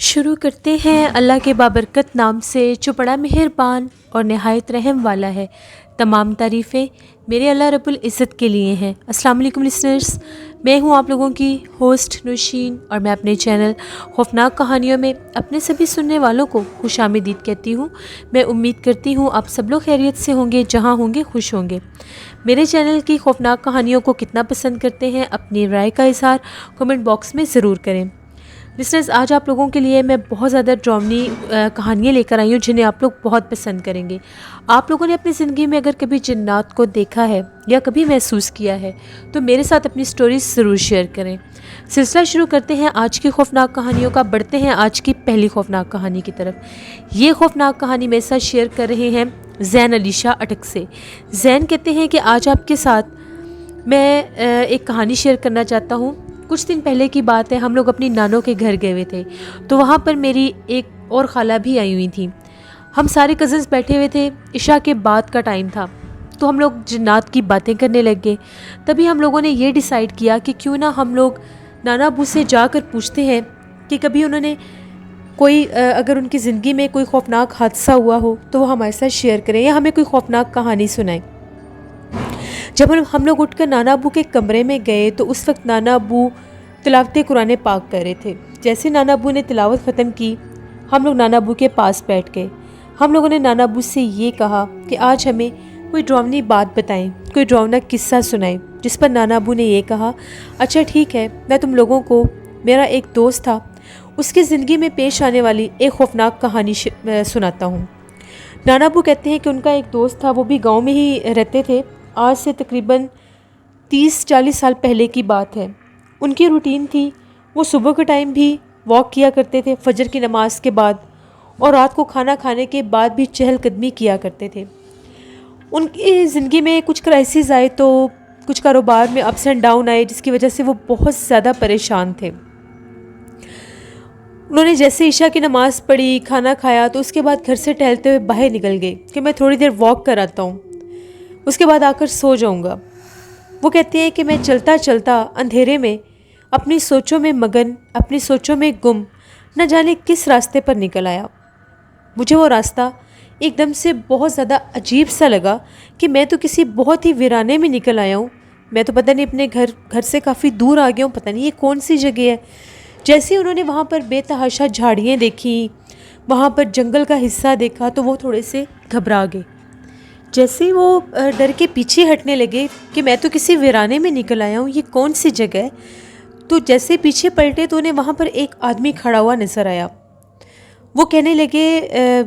शुरू करते हैं अल्लाह के बाबरकत नाम से जो बड़ा मेहरबान और नहायत रहम वाला है। तमाम तारीफ़ें मेरे अल्लाह रब्बुल इज़्ज़त के लिए हैं। अस्सलाम वालेकुम लिसनर्स, मैं हूं आप लोगों की होस्ट नौशीन और मैं अपने चैनल खौफनाक कहानियों में अपने सभी सुनने वालों को खुशामदीद कहती हूं। मैं उम्मीद करती हूं आप सब लोग खैरियत से होंगे, जहां होंगे खुश होंगे। मेरे चैनल की खौफनाक कहानियों को कितना पसंद करते हैं, अपनी राय का इज़हार कमेंट बॉक्स में ज़रूर करें। लिसनर्स, आज आप लोगों के लिए मैं बहुत ज़्यादा ड्रामनी कहानियाँ लेकर आई हूँ जिन्हें आप लोग बहुत पसंद करेंगे। आप लोगों ने अपनी ज़िंदगी में अगर कभी जिन्नात को देखा है या कभी महसूस किया है तो मेरे साथ अपनी स्टोरीज ज़रूर शेयर करें। सिलसिला शुरू करते हैं आज की खौफनाक कहानियों का। बढ़ते हैं आज की पहली खौफनाक कहानी की तरफ। ये खौफनाक कहानी मेरे साथ शेयर कर रहे हैं ज़ैन अलीशा अटक से। ज़ैन कहते हैं कि आज आपके साथ मैं एक कहानी शेयर करना चाहता हूँ। कुछ दिन पहले की बात है, हम लोग अपनी नानों के घर गए हुए थे, तो वहाँ पर मेरी एक और खाला भी आई हुई थी। हम सारे कज़न्स बैठे हुए थे, इशा के बाद का टाइम था, तो हम लोग जिन्नात की बातें करने लग गए। तभी हम लोगों ने ये डिसाइड किया कि क्यों ना हम लोग नाना अबू से जाकर पूछते हैं कि कभी उन्होंने कोई अगर उनकी ज़िंदगी में कोई खौफनाक हादसा हुआ हो तो वो हमारे साथ शेयर करें या हमें कोई खौफनाक कहानी सुनाएं। जब हम लोग उठकर नाना अबू के कमरे में गए तो उस वक्त नाना अबू तिलावत कुरान पाक कर रहे थे। जैसे नाना अबू ने तिलावत ख़त्म की, हम लोग नाना अबू के पास बैठ गए। हम लोगों ने नाना अबू से ये कहा कि आज हमें कोई ड्रावनी बात बताएं, कोई ड्रावना किस्सा सुनाएं। जिस पर नाना अबू ने ये कहा, अच्छा ठीक है, मैं तुम लोगों को, मेरा एक दोस्त था, उसकी ज़िंदगी में पेश आने वाली एक खौफनाक कहानी सुनाता हूँ। नाना अबू कहते हैं कि उनका एक दोस्त था, वो भी गाँव में ही रहते थे। आज से तकरीबन 30-40 साल पहले की बात है। उनकी रूटीन थी, वो सुबह के टाइम भी वॉक किया करते थे फजर की नमाज के बाद, और रात को खाना खाने के बाद भी चहलकदमी किया करते थे। उनकी ज़िंदगी में कुछ क्राइसिस आए, तो कुछ कारोबार में अप्स एंड डाउन आए, जिसकी वजह से वो बहुत ज़्यादा परेशान थे। उन्होंने जैसे ईशा की नमाज़ पढ़ी, खाना खाया, तो उसके बाद घर से टहलते हुए बाहर निकल गए कि मैं थोड़ी देर वॉक कर आता हूँ, उसके बाद आकर सो जाऊंगा। वो कहते हैं कि मैं चलता चलता अंधेरे में अपनी सोचों में मगन, अपनी सोचों में गुम, न जाने किस रास्ते पर निकल आया। मुझे वो रास्ता एकदम से बहुत ज़्यादा अजीब सा लगा कि मैं तो किसी बहुत ही वीराने में निकल आया हूँ। मैं तो पता नहीं अपने घर से काफ़ी दूर आ गया हूँ, पता नहीं ये कौन सी जगह है। जैसे ही उन्होंने वहाँ पर बेतहाशा झाड़ियाँ देखी, वहाँ पर जंगल का हिस्सा देखा, तो वो थोड़े से घबरा गए। जैसे वो डर के पीछे हटने लगे कि मैं तो किसी वीराने में निकल आया हूँ, ये कौन सी जगह है। तो जैसे पीछे पलटे तो उन्हें वहाँ पर एक आदमी खड़ा हुआ नज़र आया। वो कहने लगे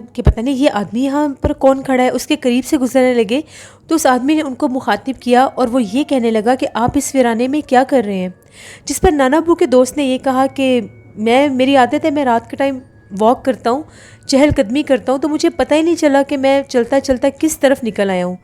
कि पता नहीं ये आदमी यहाँ पर कौन खड़ा है। उसके करीब से गुजरने लगे तो उस आदमी ने उनको मुखातिब किया और वो ये कहने लगा कि आप इस वीराने में क्या कर रहे हैं। जिस पर नाना अबू के दोस्त ने ये कहा कि मेरी आदत है, मैं रात के टाइम वॉक करता हूँ, चहलकदमी करता हूँ, तो मुझे पता ही नहीं चला कि मैं चलता चलता किस तरफ निकल आया हूँ।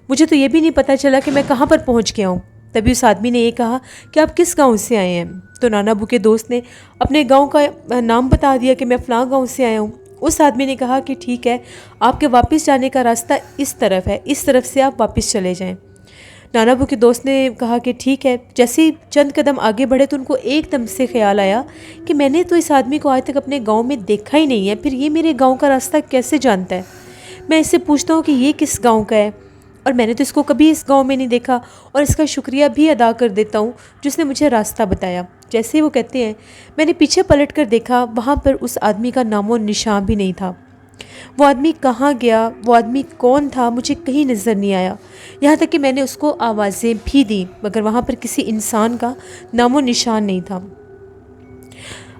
मुझे तो ये भी नहीं पता चला कि मैं कहाँ पर पहुँच गया हूँ। तभी उस आदमी ने ये कहा कि आप किस गांव से आए हैं। तो नाना अबू के दोस्त ने अपने गांव का नाम बता दिया कि मैं फ़लाँ गांव से आया हूँ। उस आदमी ने कहा कि ठीक है, आपके वापस जाने का रास्ता इस तरफ है, इस तरफ से आप वापस चले जाएँ। नाना अबू के दोस्त ने कहा कि ठीक है। जैसे ही चंद कदम आगे बढ़े तो उनको एकदम से ख्याल आया कि मैंने तो इस आदमी को आज तक अपने गांव में देखा ही नहीं है, फिर ये मेरे गांव का रास्ता कैसे जानता है। मैं इससे पूछता हूँ कि ये किस गांव का है, और मैंने तो इसको कभी इस गांव में नहीं देखा, और इसका शुक्रिया भी अदा कर देता हूँ जिसने मुझे रास्ता बताया। जैसे ही वो कहते हैं, मैंने पीछे पलट कर देखा, वहाँ पर उस आदमी का नामो निशान भी नहीं था। वो आदमी कहाँ गया, वो आदमी कौन था, मुझे कहीं नज़र नहीं आया। यहाँ तक कि मैंने उसको आवाज़ें भी दी, मगर वहाँ पर किसी इंसान का नामो निशान नहीं था।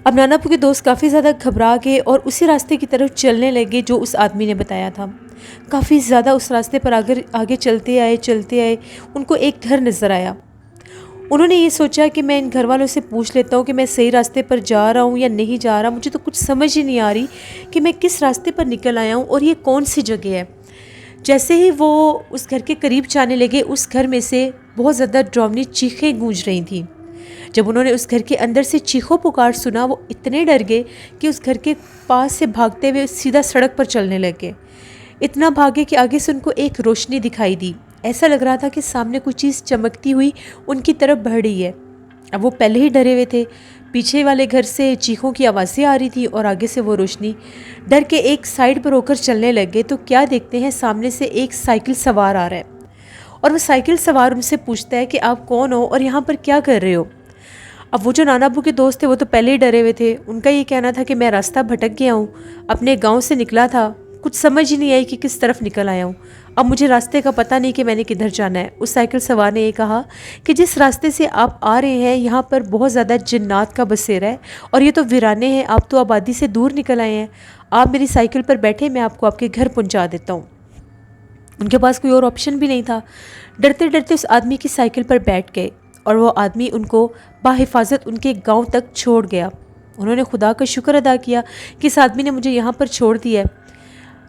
अब नाना अबू के दोस्त काफ़ी ज़्यादा घबरा गए और उसी रास्ते की तरफ चलने लगे जो उस आदमी ने बताया था। काफ़ी ज़्यादा उस रास्ते पर आगे चलते आए। उनको एक घर नज़र आया। उन्होंने ये सोचा कि मैं इन घर वालों से पूछ लेता हूँ कि मैं सही रास्ते पर जा रहा हूँ या नहीं जा रहा। मुझे तो कुछ समझ ही नहीं आ रही कि मैं किस रास्ते पर निकल आया हूँ और ये कौन सी जगह है। जैसे ही वो उस घर के करीब जाने लगे, उस घर में से बहुत ज़्यादा डरावनी चीखें गूंज रही थीं। जब उन्होंने उस घर के अंदर से चीखों पुकार सुना, वो इतने डर गए कि उस घर के पास से भागते हुए सीधा सड़क पर चलने लगे। इतना भागे कि आगे से उनको एक रोशनी दिखाई दी। ऐसा लग रहा था कि सामने कुछ चीज़ चमकती हुई उनकी तरफ बढ़ रही है। अब वो पहले ही डरे हुए थे, पीछे वाले घर से चीखों की आवाज़ें आ रही थी और आगे से वो रोशनी। डर के एक साइड पर होकर चलने लगे तो क्या देखते हैं, सामने से एक साइकिल सवार आ रहा है और वो साइकिल सवार उनसे पूछता है कि आप कौन हो और यहाँ पर क्या कर रहे हो। अब वो जो नाना अब्बू के दोस्त थे वो तो पहले ही डरे हुए थे। उनका ये कहना था कि मैं रास्ता भटक गया हूँ, अपने गांव से निकला था, कुछ समझ ही नहीं आई कि किस तरफ निकल आया हूँ। अब मुझे रास्ते का पता नहीं कि मैंने किधर जाना है। उस साइकिल सवार ने ये कहा कि जिस रास्ते से आप आ रहे हैं यहाँ पर बहुत ज़्यादा जिन्नात का बसेरा है और ये तो वीराने हैं, आप तो आबादी से दूर निकल आए हैं। आप मेरी साइकिल पर बैठे, मैं आपको आपके घर पहुँचा देता हूँ। उनके पास कोई और ऑप्शन भी नहीं था। डरते डरते उस आदमी की साइकिल पर बैठ गए और वो आदमी उनको बाहिफाजत उनके गांव तक छोड़ गया। उन्होंने खुदा का शुक्र अदा किया कि इस आदमी ने मुझे यहाँ पर छोड़ दिया है।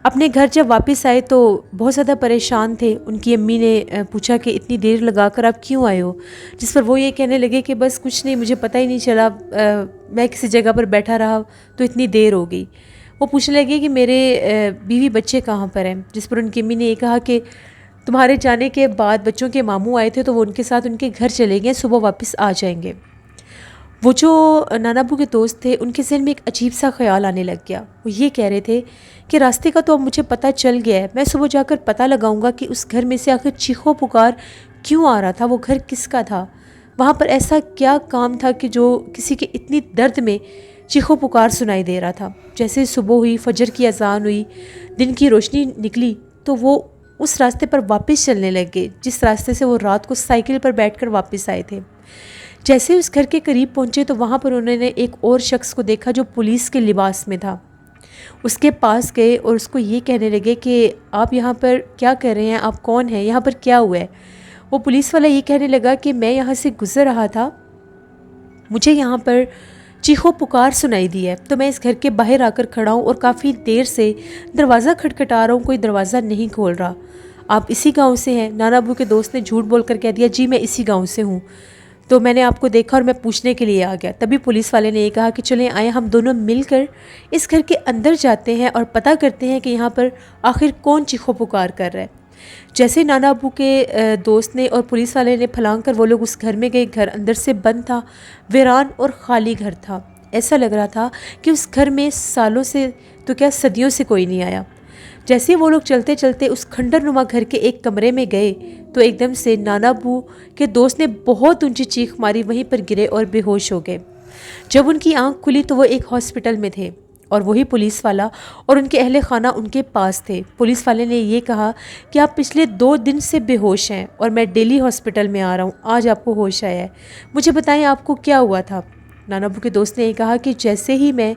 अपने घर जब वापस आए तो बहुत ज़्यादा परेशान थे। उनकी अम्मी ने पूछा कि इतनी देर लगाकर आप क्यों आए हो, जिस पर वो ये कहने लगे कि बस कुछ नहीं, मुझे पता ही नहीं चला, मैं किसी जगह पर बैठा रहा तो इतनी देर हो गई। वो पूछने लगे कि मेरे बीवी बच्चे कहाँ पर हैं, जिस पर उनकी अम्मी ने ये कहा कि तुम्हारे जाने के बाद बच्चों के मामू आए थे तो वो उनके साथ उनके घर चले गए, सुबह वापस आ जाएंगे। वो जो नाना अब्बू के दोस्त थे उनके जहन में एक अजीब सा ख्याल आने लग गया। वो ये कह रहे थे कि रास्ते का तो अब मुझे पता चल गया है, मैं सुबह जाकर पता लगाऊंगा कि उस घर में से आखिर चीखों पुकार क्यों आ रहा था, वो घर किसका था, वहाँ पर ऐसा क्या काम था कि जो किसी के इतनी दर्द में चीखों पुकार सुनाई दे रहा था। जैसे सुबह हुई, फजर की अजान हुई, दिन की रोशनी निकली तो वो उस रास्ते पर वापस चलने लगे जिस रास्ते से वो रात को साइकिल पर बैठकर वापस आए थे। जैसे उस घर के करीब पहुंचे तो वहाँ पर उन्होंने एक और शख्स को देखा जो पुलिस के लिबास में था। उसके पास गए और उसको ये कहने लगे कि आप यहाँ पर क्या कर रहे हैं, आप कौन हैं, यहाँ पर क्या हुआ है। वो पुलिस वाला ये कहने लगा कि मैं यहाँ से गुज़र रहा था, मुझे यहाँ पर चीखों पुकार सुनाई दी है तो मैं इस घर के बाहर आकर खड़ा हूँ और काफ़ी देर से दरवाज़ा खटखटा रहा हूँ, कोई दरवाज़ा नहीं खोल रहा। आप इसी गांव से हैं? नाना अब्बू के दोस्त ने झूठ बोलकर कह दिया, जी मैं इसी गांव से हूँ, तो मैंने आपको देखा और मैं पूछने के लिए आ गया। तभी पुलिस वाले ने ये कहा कि चलें आए हम दोनों मिलकर इस घर के अंदर जाते हैं और पता करते हैं कि यहाँ पर आखिर कौन चीखों पुकार कर रहा है। जैसे नाना अब्बू के दोस्त ने और पुलिस वाले ने फलांग कर वो लोग उस घर में गए। घर अंदर से बंद था, वीरान और ख़ाली घर था। ऐसा लग रहा था कि उस घर में सालों से तो क्या सदियों से कोई नहीं आया। जैसे वो लोग चलते चलते उस खंडर नुमा घर के एक कमरे में गए तो एकदम से नाना अब्बू के दोस्त ने बहुत ऊंची चीख मारी, वहीं पर गिरे और बेहोश हो गए। जब उनकी आंख खुली तो वो एक हॉस्पिटल में थे और वही पुलिस वाला और उनके अहले खाना उनके पास थे। पुलिस वाले ने ये कहा कि आप पिछले 2 दिन से बेहोश हैं और मैं डेली हॉस्पिटल में आ रहा हूँ, आज आपको होश आया है, मुझे बताएं आपको क्या हुआ था। नाना अब्बू के दोस्त ने ये कहा कि जैसे ही मैं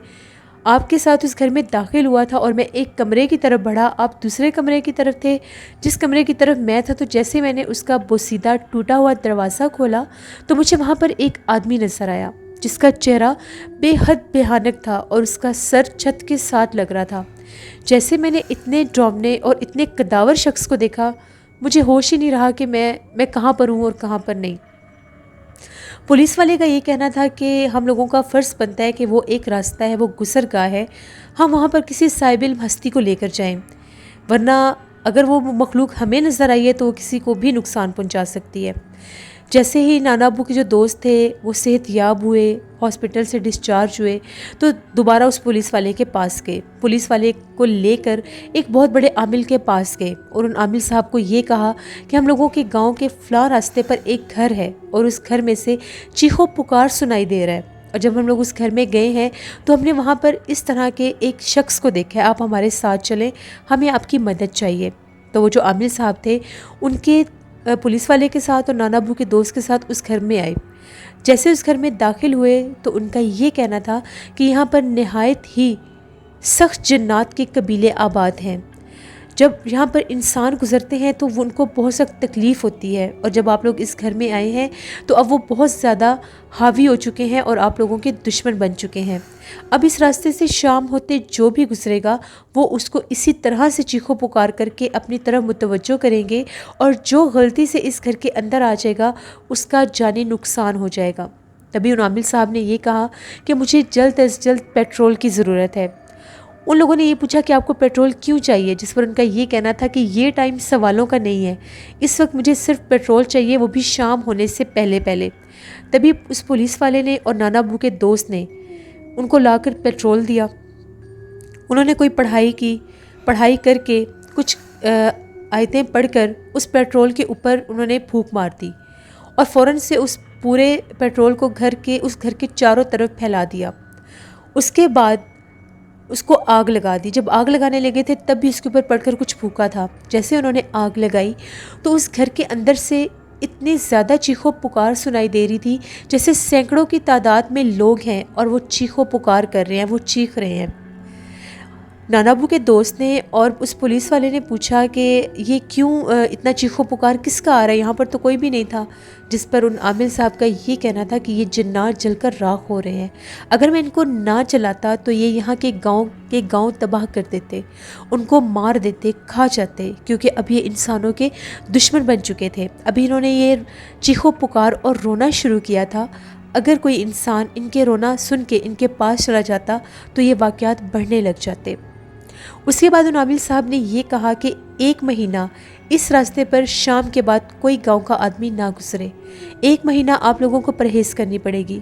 आपके साथ उस घर में दाखिल हुआ था और मैं एक कमरे की तरफ बढ़ा, आप दूसरे कमरे की तरफ थे। जिस कमरे की तरफ मैं था तो जैसे मैंने उसका बोसीदा टूटा हुआ दरवाज़ा खोला तो मुझे वहाँ पर एक आदमी नज़र आया जिसका चेहरा बेहद भयानक था और उसका सर छत के साथ लग रहा था। जैसे मैंने इतने डरावने और इतने कदावर शख्स को देखा, मुझे होश ही नहीं रहा कि मैं कहाँ पर हूँ और कहाँ पर नहीं। पुलिस वाले का ये कहना था कि हम लोगों का फ़र्ज़ बनता है कि वो एक रास्ता है, वो गुज़रगाह है, हम वहाँ पर किसी साहिब-इल्म हस्ती को लेकर जाएं, वरना अगर वो मखलूक हमें नज़र आई है तो वो किसी को भी नुकसान पहुँचा सकती है। जैसे ही नाना अब्बू के जो दोस्त थे वो सेहतयाब हुए, हॉस्पिटल से डिस्चार्ज हुए तो दोबारा उस पुलिस वाले के पास गए। पुलिस वाले को लेकर एक बहुत बड़े आमिल के पास गए और उन आमिल साहब को ये कहा कि हम लोगों के गांव के फ़लाँ रास्ते पर एक घर है और उस घर में से चीखों पुकार सुनाई दे रहा है। और जब हम लोग उस घर में गए हैं तो हमने वहाँ पर इस तरह के एक शख्स को देखा है, आप हमारे साथ चलें, हमें आपकी मदद चाहिए। तो वो जो आमिल साहब थे उनके पुलिस वाले के साथ और नाना अब्बू के दोस्त के साथ उस घर में आए। जैसे उस घर में दाखिल हुए तो उनका ये कहना था कि यहाँ पर नहायत ही सख्त जन्नात के कबीले आबाद हैं। जब यहाँ पर इंसान गुज़रते हैं तो वो उनको बहुत सख्त तकलीफ़ होती है, और जब आप लोग इस घर में आए हैं तो अब वो बहुत ज़्यादा हावी हो चुके हैं और आप लोगों के दुश्मन बन चुके हैं। अब इस रास्ते से शाम होते जो भी गुज़रेगा वो उसको इसी तरह से चीखों पुकार करके अपनी तरफ मुतवज्जो करेंगे, और जो गलती से इस घर के अंदर आ जाएगा उसका जानी नुकसान हो जाएगा। तभी उन आमिल साहब ने ये कहा कि मुझे जल्द अज जल्द पेट्रोल की ज़रूरत है। उन लोगों ने ये पूछा कि आपको पेट्रोल क्यों चाहिए, जिस पर उनका ये कहना था कि ये टाइम सवालों का नहीं है, इस वक्त मुझे सिर्फ पेट्रोल चाहिए, वो भी शाम होने से पहले पहले। तभी उस पुलिस वाले ने और नाना अबू के दोस्त ने उनको लाकर पेट्रोल दिया। उन्होंने कोई पढ़ाई की, पढ़ाई करके कुछ आयतें पढ़कर उस पेट्रोल के ऊपर उन्होंने फूंक मार दी और फ़ौरन से उस पूरे पेट्रोल को उस घर के चारों तरफ फैला दिया। उसके बाद उसको आग लगा दी। जब आग लगाने लगे थे तब भी उसके ऊपर पड़कर कुछ फूका था। जैसे उन्होंने आग लगाई तो उस घर के अंदर से इतनी ज़्यादा चीखों पुकार सुनाई दे रही थी जैसे सैकड़ों की तादाद में लोग हैं और वो चीखों पुकार कर रहे हैं, वो चीख रहे हैं। नाना अबू के दोस्त ने और उस पुलिस वाले ने पूछा कि ये क्यों इतना चीखों पुकार किसका आ रहा है, यहाँ पर तो कोई भी नहीं था। जिस पर उन आमिल साहब का ये कहना था कि ये जिन्नात जलकर राख हो रहे हैं, अगर मैं इनको ना चलाता तो ये यहाँ के गांव तबाह कर देते, उनको मार देते, खा जाते, क्योंकि अब ये इंसानों के दुश्मन बन चुके थे। अभी इन्होंने ये चीखों पुकार और रोना शुरू किया था। अगर कोई इंसान इनके रोना सुन के इनके पास चला जाता तो ये वाक़यात बढ़ने लग जाते। उसके बाद उन आमिल साहब ने ये कहा कि 1 महीना इस रास्ते पर शाम के बाद कोई गांव का आदमी ना गुजरे। 1 महीना आप लोगों को परहेज़ करनी पड़ेगी।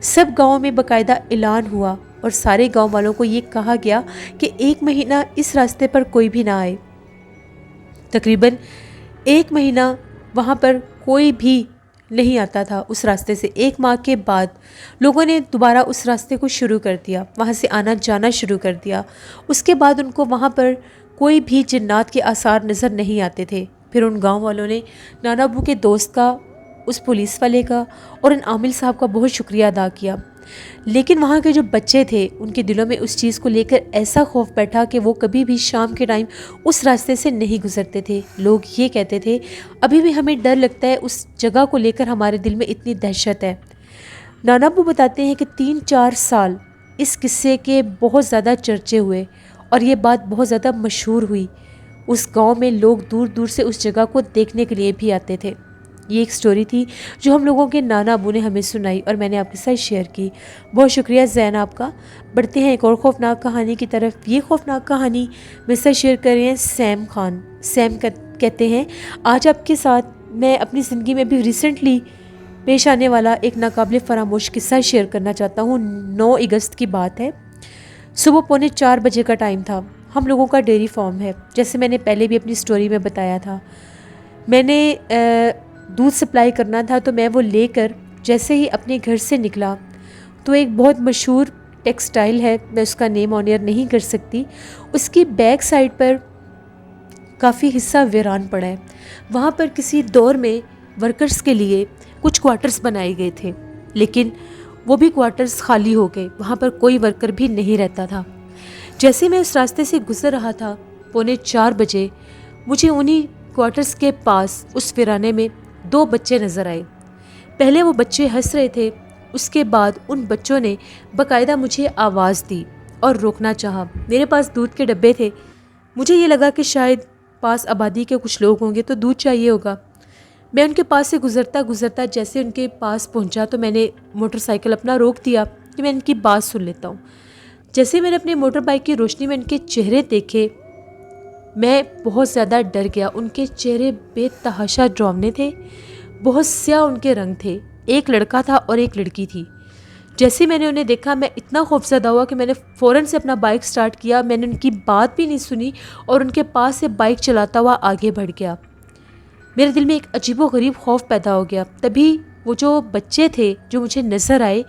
सब गांवों में बाकायदा ऐलान हुआ और सारे गांव वालों को ये कहा गया कि 1 महीना इस रास्ते पर कोई भी ना आए। तकरीबन 1 महीना वहाँ पर कोई भी नहीं आता था उस रास्ते से। 1 माह के बाद लोगों ने दोबारा उस रास्ते को शुरू कर दिया, वहाँ से आना जाना शुरू कर दिया। उसके बाद उनको वहाँ पर कोई भी जिन्नात के आसार नज़र नहीं आते थे। फिर उन गांव वालों ने नाना अबू के दोस्त का, उस पुलिस वाले का और उन आमिल साहब का बहुत शुक्रिया अदा किया। लेकिन वहाँ के जो बच्चे थे उनके दिलों में उस चीज़ को लेकर ऐसा खौफ बैठा कि वो कभी भी शाम के टाइम उस रास्ते से नहीं गुजरते थे। लोग ये कहते थे अभी भी हमें डर लगता है, उस जगह को लेकर हमारे दिल में इतनी दहशत है। नाना अबू बताते हैं कि 3-4 साल इस किस्से के बहुत ज़्यादा चर्चे हुए और ये बात बहुत ज़्यादा मशहूर हुई। उस गाँव में लोग दूर दूर से उस जगह को देखने के लिए भी आते थे। ये एक स्टोरी थी जो हम लोगों के नाना अबू ने हमें सुनाई और मैंने आपके साथ शेयर की। बहुत शुक्रिया ज़ैन आपका। बढ़ते हैं एक और ख़ौफनाक कहानी की तरफ। ये ख़ौफनाक कहानी मेरे साथ शेयर कर रहे हैं सैम खान। सैम कहते हैं आज आपके साथ मैं अपनी ज़िंदगी में भी रिसेंटली पेश आने वाला एक नाकाबिल फरामोश किस्सा शेयर करना चाहता हूँ। 9 अगस्त की बात है। सुबह 3:45 बजे का टाइम था। हम लोगों का डेयरी फार्म है, जैसे मैंने पहले भी अपनी स्टोरी में बताया था। मैंने दूध सप्लाई करना था तो मैं वो लेकर जैसे ही अपने घर से निकला तो एक बहुत मशहूर टेक्सटाइल है, मैं उसका नेम ऑन एयर नहीं कर सकती, उसकी बैक साइड पर काफ़ी हिस्सा वीरान पड़ा है। वहाँ पर किसी दौर में वर्कर्स के लिए कुछ क्वार्टर्स बनाए गए थे, लेकिन वो भी क्वार्टर्स खाली हो गए, वहाँ पर कोई वर्कर भी नहीं रहता था। जैसे मैं उस रास्ते से गुजर रहा था 3:45 बजे मुझे उन्हीं क्वार्टर्स के पास उस वीराने में 2 बच्चे नज़र आए। पहले वो बच्चे हंस रहे थे, उसके बाद उन बच्चों ने बाकायदा मुझे आवाज़ दी और रोकना चाहा। मेरे पास दूध के डब्बे थे, मुझे ये लगा कि शायद पास आबादी के कुछ लोग होंगे तो दूध चाहिए होगा। मैं उनके पास से गुज़रता गुज़रता जैसे उनके पास पहुंचा तो मैंने मोटरसाइकिल अपना रोक दिया कि मैं इनकी बात सुन लेता हूँ। जैसे मैंने अपने मोटर बाइक की रोशनी में उनके चेहरे देखे, मैं बहुत ज़्यादा डर गया। उनके चेहरे बेतहाशा डरावने थे, बहुत स्याह उनके रंग थे। एक लड़का था और एक लड़की थी। जैसे मैंने उन्हें देखा मैं इतना खौफज़दा हुआ कि मैंने फ़ौरन से अपना बाइक स्टार्ट किया। मैंने उनकी बात भी नहीं सुनी और उनके पास से बाइक चलाता हुआ आगे बढ़ गया। मेरे दिल में एक अजीबोगरीब खौफ पैदा हो गया। तभी वो जो बच्चे थे जो मुझे नज़र आए,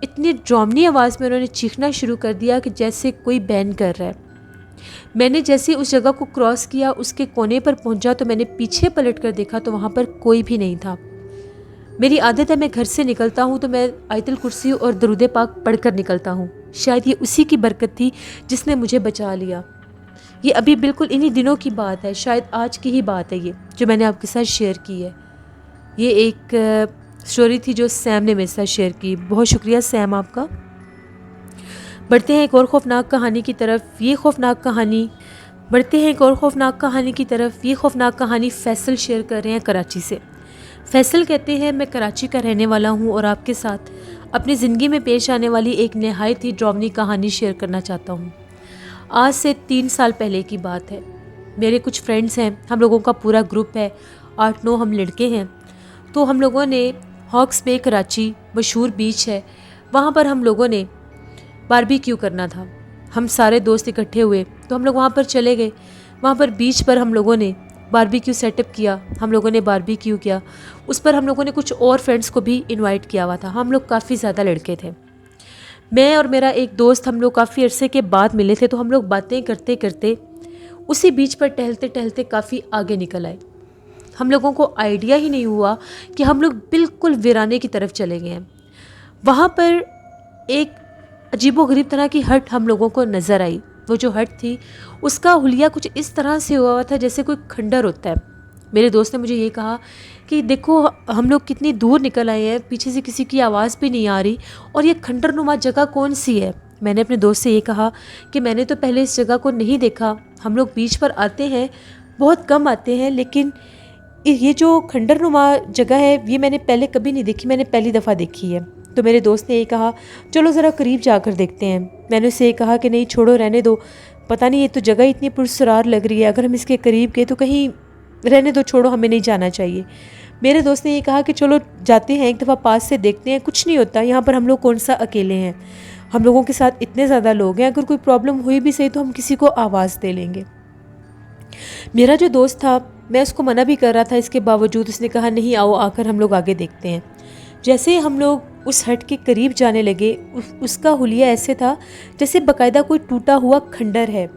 इतनी डरावनी आवाज़ में उन्होंने चीखना शुरू कर दिया कि जैसे कोई बैन कर रहा है। मैंने जैसे उस जगह को क्रॉस किया, उसके कोने पर पहुंचा तो मैंने पीछे पलट कर देखा तो वहाँ पर कोई भी नहीं था। मेरी आदत है मैं घर से निकलता हूँ तो मैं आयतुल कुर्सी और दरूद पाक पढ़कर निकलता हूँ। शायद ये उसी की बरकत थी जिसने मुझे बचा लिया। ये अभी बिल्कुल इन्हीं दिनों की बात है, शायद आज की ही बात है ये जो मैंने आपके साथ शेयर की है। ये एक स्टोरी थी जो सैम ने मेरे साथ शेयर की। बहुत शुक्रिया सैम आपका। बढ़ते हैं एक और ख़ौफनाक कहानी की तरफ। ये ख़ौफनाक कहानी बढ़ते हैं एक और ख़ौफनाक कहानी की तरफ। ये ख़ौफनाक कहानी फैसल शेयर कर रहे हैं कराची से। फैसल कहते हैं, मैं कराची का रहने वाला हूँ और आपके साथ अपनी ज़िंदगी में पेश आने वाली एक नहायत ही डरावनी कहानी शेयर करना चाहता हूँ। आज से 3 साल पहले की बात है। मेरे कुछ फ्रेंड्स हैं, हम लोगों का पूरा ग्रुप है, 8-9 हम लड़के हैं। तो हम लोगों ने हॉक्स बे कराची मशहूर बीच है, वहाँ पर हम लोगों ने बारबेक्यू करना था। हम सारे दोस्त इकट्ठे हुए तो हम लोग वहाँ पर चले गए। वहाँ पर बीच पर हम लोगों ने बारबेक्यू सेटअप किया, हम लोगों ने बारबेक्यू किया। उस पर हम लोगों ने कुछ और फ्रेंड्स को भी इनवाइट किया हुआ था। हम लोग काफ़ी ज़्यादा लड़के थे। मैं और मेरा एक दोस्त, हम लोग काफ़ी अरसे के बाद मिले थे, तो हम लोग बातें करते करते उसी बीच पर टहलते टहलते काफ़ी आगे निकल आए। हम लोगों को आइडिया ही नहीं हुआ कि हम लोग बिल्कुल वीराने की तरफ चले गए हैं। वहाँ पर एक अजीबोगरीब तरह की हट हम लोगों को नज़र आई। वो जो हट थी उसका हुलिया कुछ इस तरह से हुआ था जैसे कोई खंडर होता है। मेरे दोस्त ने मुझे ये कहा कि देखो हम लोग कितनी दूर निकल आए हैं, पीछे से किसी की आवाज़ भी नहीं आ रही, और ये खंडरनुमा जगह कौन सी है। मैंने अपने दोस्त से ये कहा कि मैंने तो पहले इस जगह को नहीं देखा। हम लोग बीच पर आते हैं, बहुत कम आते हैं, लेकिन ये जो खंडरनुमा जगह है ये मैंने पहले कभी नहीं देखी, मैंने पहली दफ़ा देखी है। तो मेरे दोस्त ने ये कहा चलो ज़रा करीब जाकर देखते हैं। मैंने उससे ये कहा कि नहीं छोड़ो, रहने दो, पता नहीं ये तो जगह इतनी पुरसरार लग रही है, अगर हम इसके करीब गए तो कहीं रहने दो, छोड़ो, हमें नहीं जाना चाहिए। मेरे दोस्त ने ये कहा कि चलो जाते हैं, एक दफ़ा पास से देखते हैं, कुछ नहीं होता, यहाँ पर हम लोग कौन सा अकेले हैं, हम लोगों के साथ इतने ज़्यादा लोग हैं, अगर कोई प्रॉब्लम हुई भी सही तो हम किसी को आवाज़ दे लेंगे। मेरा जो दोस्त था, मैं उसको मना भी कर रहा था, इसके बावजूद उसने कहा नहीं आओ, आकर हम लोग आगे देखते हैं। जैसे हम लोग उस हट के करीब जाने लगे, उसका हुलिया ऐसे था जैसे बाकायदा कोई टूटा हुआ खंडर है।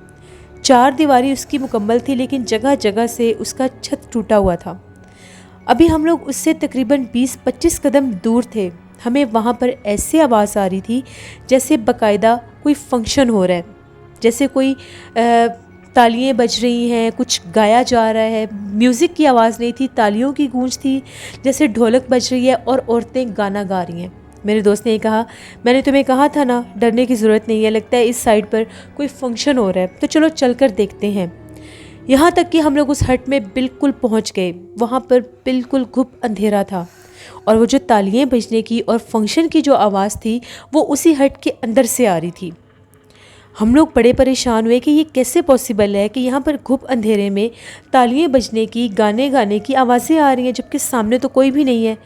4 दीवारी उसकी मुकम्मल थी, लेकिन जगह जगह से उसका छत टूटा हुआ था। अभी हम लोग उससे तकरीबन 20-25 कदम दूर थे। हमें वहाँ पर ऐसे आवाज़ आ रही थी जैसे बाकायदा कोई फंक्शन हो रहा है, जैसे कोई तालियां बज रही हैं, कुछ गाया जा रहा है। म्यूज़िक की आवाज़ नहीं थी, तालियों की गूंज थी, जैसे ढोलक बज रही है और औरतें गाना गा रही हैं। मेरे दोस्त ने कहा मैंने तुम्हें कहा था ना, डरने की ज़रूरत नहीं है, लगता है इस साइड पर कोई फंक्शन हो रहा है, तो चलो चलकर देखते हैं। यहाँ तक कि हम लोग उस हट में बिल्कुल पहुँच गए। वहाँ पर बिल्कुल घुप अंधेरा था और वो जो तालियां बजने की और फंक्शन की जो आवाज़ थी वो उसी हट के अंदर से आ रही थी। हम लोग बड़े परेशान हुए कि ये कैसे पॉसिबल है कि यहाँ पर घुप अंधेरे में तालियां बजने की, गाने गाने की आवाज़ें आ रही हैं, जबकि सामने तो कोई भी नहीं है।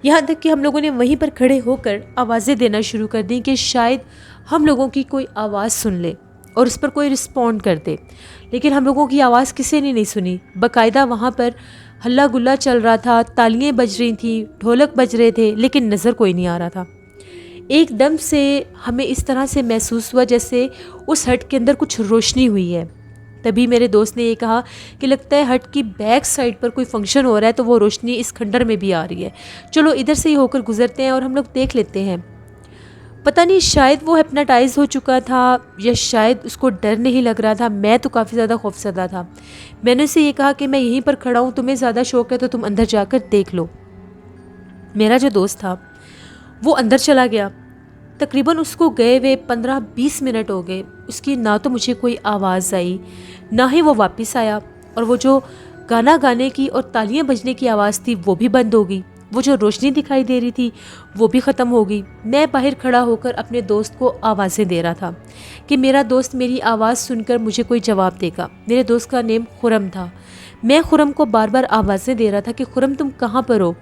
यहाँ तक कि हम लोगों ने वहीं पर खड़े होकर आवाज़ें देना शुरू कर दी कि शायद हम लोगों की कोई आवाज़ सुन ले और उस पर कोई रिस्पॉन्ड कर दे, लेकिन हम लोगों की आवाज़ किसी ने नहीं सुनी। बाकायदा वहाँ पर हल्ला गुल्ला चल रहा था, तालियां बज रही थी, ढोलक बज रहे थे, लेकिन नज़र कोई नहीं आ रहा था। एकदम से हमें इस तरह से महसूस हुआ जैसे उस हट के अंदर कुछ रोशनी हुई है। तभी मेरे दोस्त ने ये कहा कि लगता है हट की बैक साइड पर कोई फंक्शन हो रहा है, तो वो रोशनी इस खंडर में भी आ रही है, चलो इधर से ही होकर गुजरते हैं और हम लोग देख लेते हैं। पता नहीं शायद वो हिप्नोटाइज हो चुका था या शायद उसको डर नहीं लग रहा था। मैं तो काफ़ी ज़्यादा खौफज़दा था। मैंने उसे ये कहा कि मैं यहीं पर खड़ा हूँ, तुम्हें ज़्यादा शौक़ है तो तुम अंदर जाकर देख लो। मेरा जो दोस्त था वो अंदर चला गया। तकरीबन उसको गए हुए 15-20 मिनट हो गए, उसकी ना तो मुझे कोई आवाज़ आई, ना ही वो वापस आया, और वो जो गाना गाने की और तालियां बजने की आवाज़ थी वो भी बंद हो गई। वो जो रोशनी दिखाई दे रही थी वो भी ख़त्म हो गई। मैं बाहर खड़ा होकर अपने दोस्त को आवाज़ें दे रहा था कि मेरा दोस्त मेरी आवाज़ सुनकर मुझे कोई जवाब देगा। मेरे दोस्त का नेम खुरम था। मैं खुरम को बार बार आवाज़ें दे रहा था कि खुरम तुम कहाँ पर हो,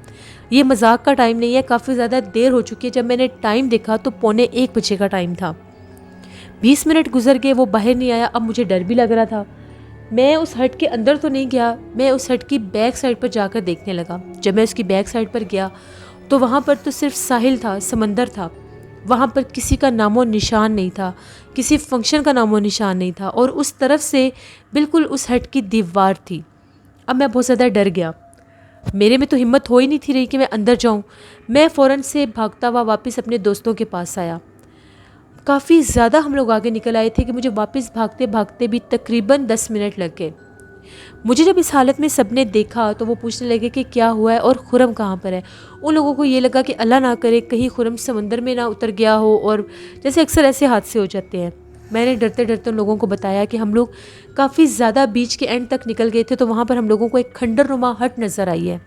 ये मजाक का टाइम नहीं है, काफ़ी ज़्यादा देर हो चुकी है। जब मैंने टाइम देखा तो 1:45 बजे का टाइम था। 20 मिनट गुजर गए, वो बाहर नहीं आया। अब मुझे डर भी लग रहा था। मैं उस हट के अंदर तो नहीं गया, मैं उस हट की बैक साइड पर जाकर देखने लगा। जब मैं उसकी बैक साइड पर गया तो वहाँ पर तो सिर्फ साहिल था, समंदर था। वहाँ पर किसी का नामो निशान नहीं था, किसी फंक्शन का नामो निशान नहीं था, और उस तरफ से बिल्कुल उस हट की दीवार थी। अब मैं बहुत ज़्यादा डर गया। मेरे में तो हिम्मत हो ही नहीं थी रही कि मैं अंदर जाऊँ। मैं फ़ौरन से भागता हुआ वापस अपने दोस्तों के पास आया। काफ़ी ज़्यादा हम लोग आगे निकल आए थे कि मुझे वापस भागते भागते भी तकरीबन 10 मिनट लग गए। मुझे जब इस हालत में सबने देखा तो वो पूछने लगे कि क्या हुआ है और खुरम कहाँ पर है। उन लोगों को ये लगा कि अल्लाह ना करे कहीं खुरम समंदर में ना उतर गया हो, और जैसे अक्सर ऐसे हादसे हो जाते हैं। मैंने डरते डरते उन लोगों को बताया कि हम लोग काफ़ी ज़्यादा बीच के एंड तक निकल गए थे, तो वहाँ पर हम लोगों को एक खंडर नुमा हट नज़र आई है,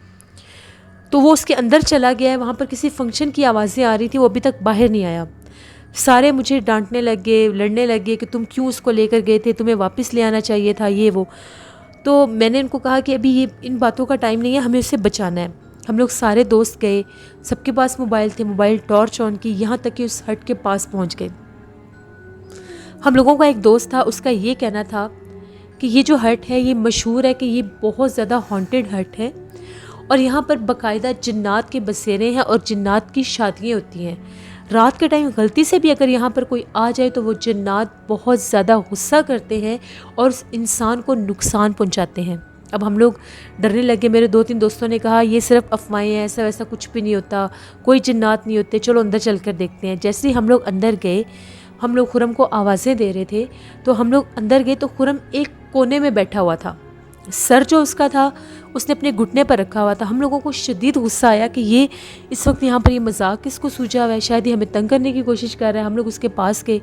तो वो उसके अंदर चला गया है। वहाँ पर किसी फंक्शन की आवाज़ें आ रही थी, वो अभी तक बाहर नहीं आया। सारे मुझे डांटने लगे, लड़ने लगे कि तुम क्यों उसको लेकर गए थे, तुम्हें वापस ले आना चाहिए था, ये वो। तो मैंने उनको कहा कि अभी ये इन बातों का टाइम नहीं है, हमें उसे बचाना है। हम लोग सारे दोस्त गए, सबके पास मोबाइल थे, मोबाइल टॉर्च ऑन की, यहाँ तक कि उस हट के पास पहुँच गए। हम लोगों का एक दोस्त था, उसका ये कहना था कि ये जो हट है ये मशहूर है कि ये बहुत ज़्यादा हॉन्टेड हट है, और यहाँ पर बाकायदा जिन्नात के बसेरे हैं और जिन्नात की शादियाँ होती हैं। रात के टाइम गलती से भी अगर यहाँ पर कोई आ जाए तो वो जिन्नात बहुत ज़्यादा गुस्सा करते हैं और उस इंसान को नुकसान पहुँचाते हैं। अब हम लोग डरने लगे। मेरे 2-3 दोस्तों ने कहा ये सिर्फ अफवाहें हैं, ऐसा वैसा कुछ भी नहीं होता, कोई जिन्नात नहीं होते, चलो अंदर चल कर देखते हैं। जैसे ही हम लोग अंदर गए, हम लोग खुरम को आवाज़ें दे रहे थे, तो हम लोग अंदर गए तो खुरम एक कोने में बैठा हुआ था। सर जो उसका था उसने अपने घुटने पर रखा हुआ था। हम लोगों को शदीद गुस्सा आया कि ये इस वक्त यहाँ पर ये मजाक किसको सूझा हुआ है, शायद ये हमें तंग करने की कोशिश कर रहा है। हम लोग उसके पास गए,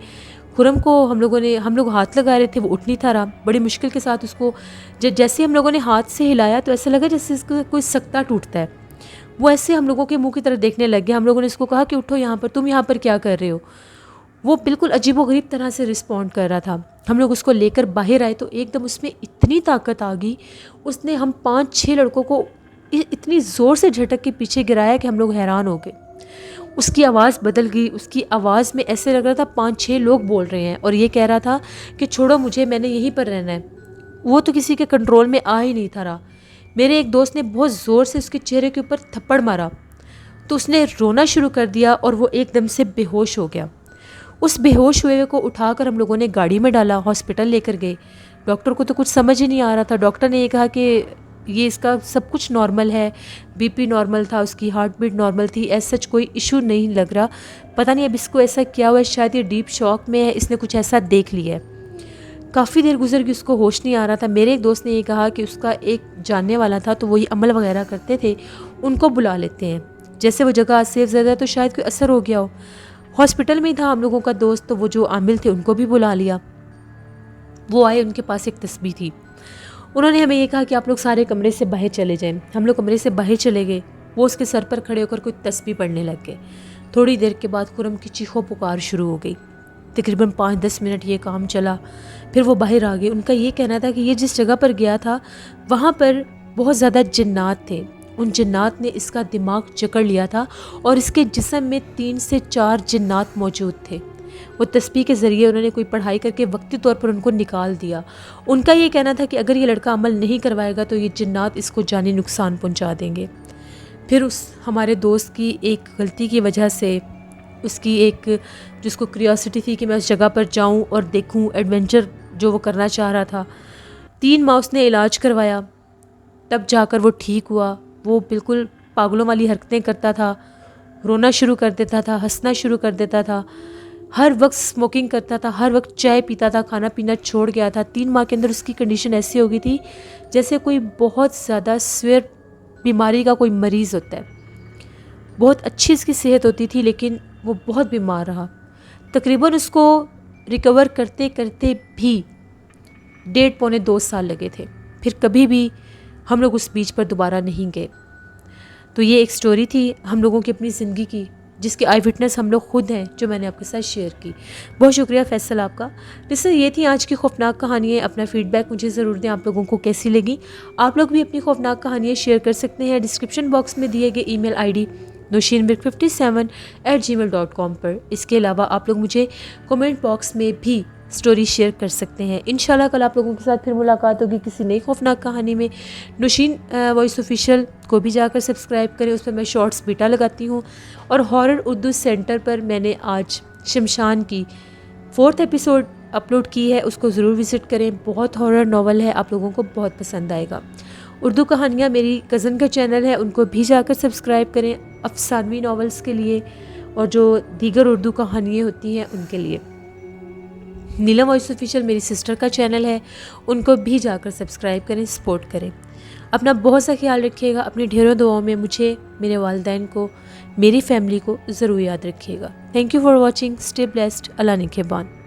खुरम को हम लोग हाथ लगा रहे थे, वो उठ नहीं था रहा। बड़ी मुश्किल के साथ उसको जैसे हम लोगों ने हाथ से हिलाया तो ऐसा लगा जैसे इसका कोई सकता टूटता है। वो ऐसे हम लोगों के मुंह की तरफ देखने लग गया। हम लोगों ने इसको कहा कि उठो यहाँ पर, तुम यहाँ पर क्या कर रहे हो। वो बिल्कुल अजीबोगरीब तरह से रिस्पॉन्ड कर रहा था। हम लोग उसको लेकर बाहर आए तो एकदम उसमें इतनी ताकत आ गई, उसने हम 5-6 लड़कों को इतनी ज़ोर से झटक के पीछे गिराया कि हम लोग हैरान हो गए। उसकी आवाज़ बदल गई, उसकी आवाज़ में ऐसे लग रहा था 5-6 लोग बोल रहे हैं, और ये कह रहा था कि छोड़ो मुझे, मैंने यहीं पर रहना है। वो तो किसी के कंट्रोल में आ ही नहीं था रहा। मेरे एक दोस्त ने बहुत ज़ोर से उसके चेहरे के ऊपर थप्पड़ मारा तो उसने रोना शुरू कर दिया और वो एकदम से बेहोश हो गया। उस बेहोश हुए को उठाकर हम लोगों ने गाड़ी में डाला, हॉस्पिटल लेकर गए। डॉक्टर को तो कुछ समझ ही नहीं आ रहा था। डॉक्टर ने ये कहा कि ये इसका सब कुछ नॉर्मल है, बीपी नॉर्मल था, उसकी हार्ट बीट नॉर्मल थी, ऐसा सच कोई इशू नहीं लग रहा। पता नहीं अब इसको ऐसा क्या हुआ है, शायद ये डीप शॉक में है, इसने कुछ ऐसा देख लिया है। काफ़ी देर गुजर गई, उसको होश नहीं आ रहा था। मेरे एक दोस्त ने ये कहा कि उसका एक जानने वाला था तो वही अमल वगैरह करते थे, उनको बुला लेते हैं, जैसे वो जगह सेफ ज़्यादा है तो शायद कोई असर हो गया हो। हॉस्पिटल में ही था हम लोगों का दोस्त, तो वो जो आमिल थे उनको भी बुला लिया। वो आए, उनके पास एक तस्बीह थी। उन्होंने हमें ये कहा कि आप लोग सारे कमरे से बाहर चले जाएं। हम लोग कमरे से बाहर चले गए। वो उसके सर पर खड़े होकर कोई तस्बीह पढ़ने लग गए। थोड़ी देर के बाद खुरम की चीखों पुकार शुरू हो गई। तकरीबन 5-10 मिनट ये काम चला, फिर वो बाहर आ गए। उनका ये कहना था कि ये जिस जगह पर गया था वहाँ पर बहुत ज़्यादा जिन्नात थे। उन जिन्नात ने इसका दिमाग जकड़ लिया था और इसके जिस्म में 3 से 4 जिन्नात मौजूद थे। वो तस्बीह के ज़रिए उन्होंने कोई पढ़ाई करके वक्ती तौर पर उनको निकाल दिया। उनका ये कहना था कि अगर ये लड़का अमल नहीं करवाएगा तो ये जिन्नात इसको जानी नुकसान पहुंचा देंगे। फिर उस हमारे दोस्त की एक गलती की वजह से, उसकी एक जिसको क्यूरियोसिटी थी कि मैं उस जगह पर जाऊं और देखूं, एडवेंचर जो वो करना चाह रहा था, 3 माह उसने इलाज करवाया, तब जाकर वो ठीक हुआ। वो बिल्कुल पागलों वाली हरकतें करता था, रोना शुरू कर देता था, हंसना शुरू कर देता था, हर वक्त स्मोकिंग करता था, हर वक्त चाय पीता था, खाना पीना छोड़ गया था। 3 माह के अंदर उसकी कंडीशन ऐसी हो गई थी जैसे कोई बहुत ज़्यादा सीवियर बीमारी का कोई मरीज़ होता है। बहुत अच्छी इसकी सेहत होती थी लेकिन वो बहुत बीमार रहा। तकरीबन उसको रिकवर करते करते भी 1.5-2 साल लगे थे। फिर कभी भी हम लोग उस बीच पर दोबारा नहीं गए। तो ये एक स्टोरी थी हम लोगों की अपनी ज़िंदगी की, जिसके आई विटनेस हम लोग खुद हैं, जो मैंने आपके साथ शेयर की। बहुत शुक्रिया फैसल आपका। जिससे ये थी आज की खौफनाक कहानियाँ। अपना फीडबैक मुझे ज़रूर दें, आप लोगों को कैसी लगी। आप लोग भी अपनी खौफनाक कहानियाँ शेयर कर सकते हैं डिस्क्रिप्शन बॉक्स में दिए गए ईमेल आईडी noshinmirk57@gmail.com पर। इसके अलावा आप लोग मुझे कमेंट बॉक्स में भी स्टोरी शेयर कर सकते हैं। इंशाल्लाह कल आप लोगों के साथ फिर मुलाकात होगी किसी नई खौफनाक कहानी में। नौशीन वॉइस ऑफिशियल को भी जाकर सब्सक्राइब करें, उस पर मैं शॉर्ट्स बीटा लगाती हूँ। और हॉरर उर्दू सेंटर पर मैंने आज शमशान की 4th एपिसोड अपलोड की है, उसको ज़रूर विज़िट करें। बहुत हॉरर नॉवल है, आप लोगों को बहुत पसंद आएगा। उर्दू कहानियाँ मेरी कज़न का चैनल है, उनको भी जाकर सब्सक्राइब करें अफसानवी नॉवेल्स के लिए। और जो दीगर उर्दू कहानियाँ होती हैं उनके लिए। नीलम वॉइस ऑफिशियल मेरी सिस्टर का चैनल है, उनको भी जाकर सब्सक्राइब करें, सपोर्ट करें। अपना बहुत सा ख्याल रखिएगा, अपनी ढेरों दुआओं में मुझे, मेरे वालिदैन को, मेरी फैमिली को ज़रूर याद रखिएगा। Thank you for watching. Stay blessed. Allah निगहबान।